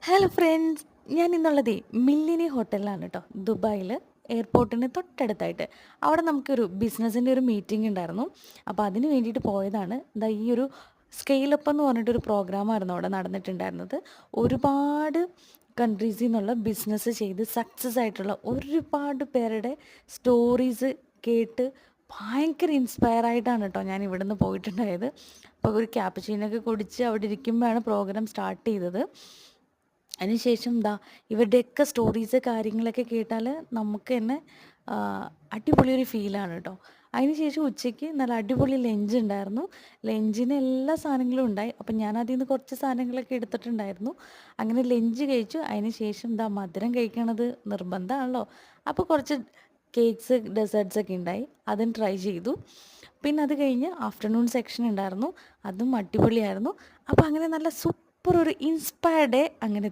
Hello friends, ഞാൻ ഇന്നുള്ളതേ മില്ലിനി ഹോട്ടലിലാണ് കേട്ടോ, ദുബായിൽ എയർപോർട്ടിന് തൊട്ടടുത്തായിട്ട്. അവിടെ നമുക്കൊരു ബിസിനസ്സിൻ്റെ ഒരു മീറ്റിംഗ് ഉണ്ടായിരുന്നു. അപ്പോൾ അതിന് വേണ്ടിയിട്ട് പോയതാണ്. ദാ ഈ ഒരു സ്കെയിലപ്പ് എന്ന് പറഞ്ഞിട്ടൊരു പ്രോഗ്രാമായിരുന്നു അവിടെ നടന്നിട്ടുണ്ടായിരുന്നത്. ഒരുപാട് കൺട്രീസിൽ നിന്നുള്ള ബിസിനസ് ചെയ്ത് സക്സസ് ആയിട്ടുള്ള ഒരുപാട് പേരുടെ സ്റ്റോറീസ് കേട്ട് ഭയങ്കര ഇൻസ്പയർ ആയിട്ടാണ് കേട്ടോ ഞാൻ ഇവിടുന്ന് പോയിട്ടുണ്ടായത്. അപ്പോൾ ഒരു ക്യാപ്പച്ചീനൊക്കെ കുടിച്ച് അവിടെ ഇരിക്കുമ്പോഴാണ് പ്രോഗ്രാം സ്റ്റാർട്ട് ചെയ്തത്. അതിനുശേഷം ഇവരുടെയൊക്കെ സ്റ്റോറീസ് കാര്യങ്ങളൊക്കെ കേട്ടാൽ നമുക്ക് തന്നെ ആ, അടിപൊളിയൊരു ഫീലാണ് കേട്ടോ. അതിനുശേഷം ഉച്ചയ്ക്ക് നല്ല അടിപൊളി ലഞ്ച് ഉണ്ടായിരുന്നു. ലഞ്ചിന് എല്ലാ സാധനങ്ങളും ഉണ്ടായി. അപ്പം ഞാൻ അതിൽ നിന്ന് കുറച്ച് സാധനങ്ങളൊക്കെ എടുത്തിട്ടുണ്ടായിരുന്നു. അങ്ങനെ ലഞ്ച് കഴിച്ചു. അതിന് ശേഷം മധുരം കഴിക്കണത് നിർബന്ധമാണല്ലോ. അപ്പോൾ കുറച്ച് കേക്ക്സ് ഡെസേർട്ട്സ് ഒക്കെ ഉണ്ടായി, അതും ട്രൈ ചെയ്തു. പിന്നെ അത് കഴിഞ്ഞ് ആഫ്റ്റർനൂൺ സെക്ഷൻ ഉണ്ടായിരുന്നു, അതും അടിപൊളിയായിരുന്നു. അപ്പോൾ അങ്ങനെ നല്ല സൂപ്പർ ഒരു ഇൻസ്പയർഡ് ഡേ അങ്ങനെ